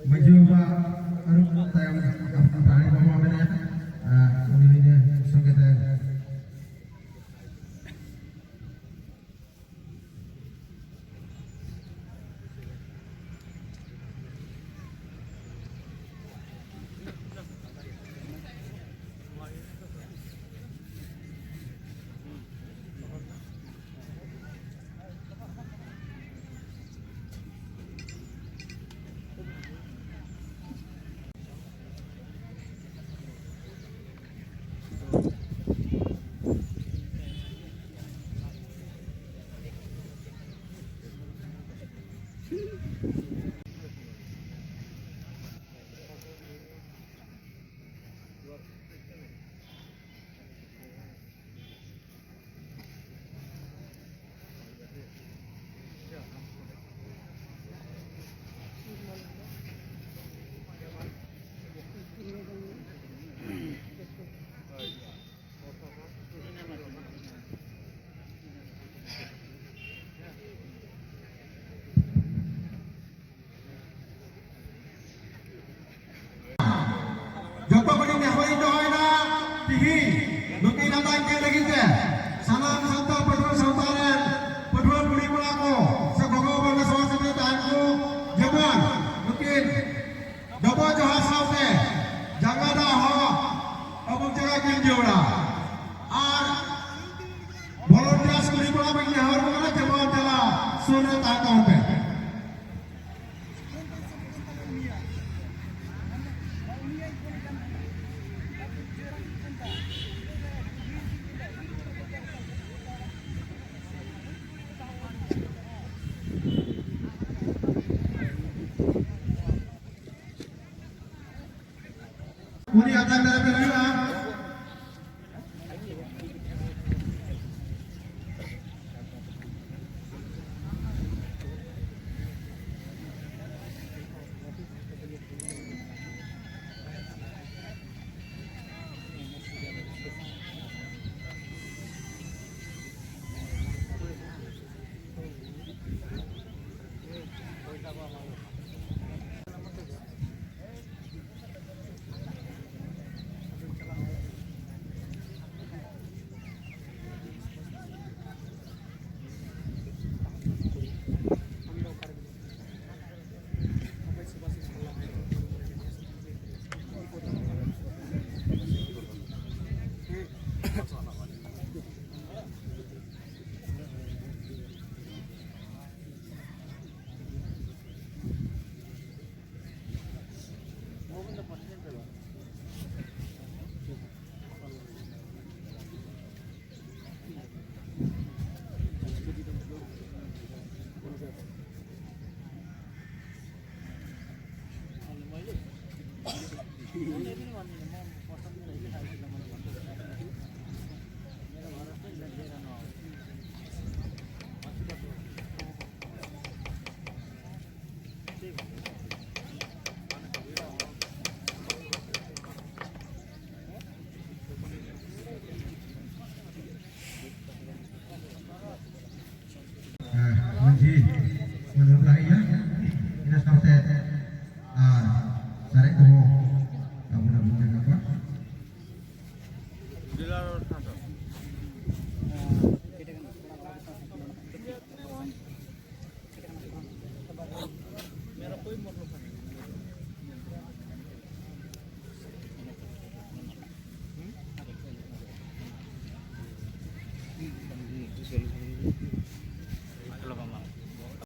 Maju Pak Arif tayang tani pemain ya. Ini sengketa. Joko bening hoi doai na tihi nuki datang ke lagi je salam santa pedua sautaran pedua budi mulako segogo bangga swasta tanku jaman mungkin dobo johas saute jaga dah ho abang jaga kinjo dah ar volunteers budi mulako bagi hor mana jaman jala surat takau pe Uni akan dalam pilihan. Menurut saya, ini sampai cari temu, kamu dah bukan apa? Merah pun